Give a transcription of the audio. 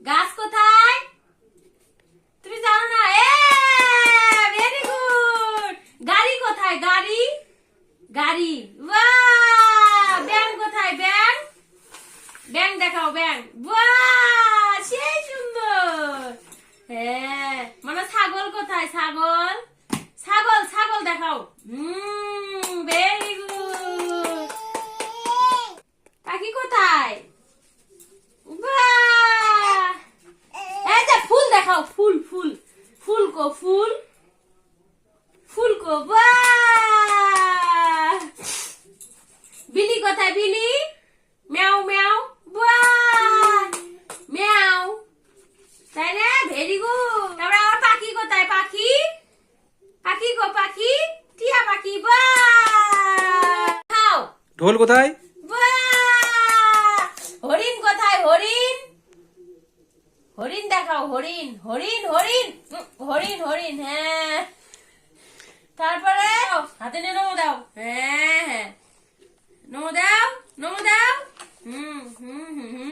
গাছ কোথায়? তুমি জানো না? Very good. গাড়ি কোথায়? গাড়ি গাড়ি। বাহ! ব্যাং কোথায়? ব্যাং ব্যাং দেখাও, ব্যাং। বাহ! সেই সুন্দর। হ্যাঁ, মানে ছাগল কোথায়? ছাগল ছাগল ছাগল দেখাও। Very good. পাখি কোথায়? বাহ! এই যে ফুল দেখাও, ফুল ফুল ফুল কো ফুল ফুল কো। বাহ! বিলি কোথায়? বিলি ম্যাও ম্যাও। বাহ! ম্যাও। তাই না? Very good. তারপরে আমার পাখি কোথায়? পাখি পাখি গো পাখি, টিয়া পাখি। বাহ! খাও। ঢোল কোথায়? বাহ! হরিণ কোথায়? হরিণ হরিণ দেখাও, হরিণ হরিণ হরিণ হরিণ হরিণ। হ্যাঁ, তারপরে হাতে নিয়ে নমো দাও। হ্যাঁ হ্যাঁ, নমো দাও, নমো দাও। হুম হুম হুম হুম।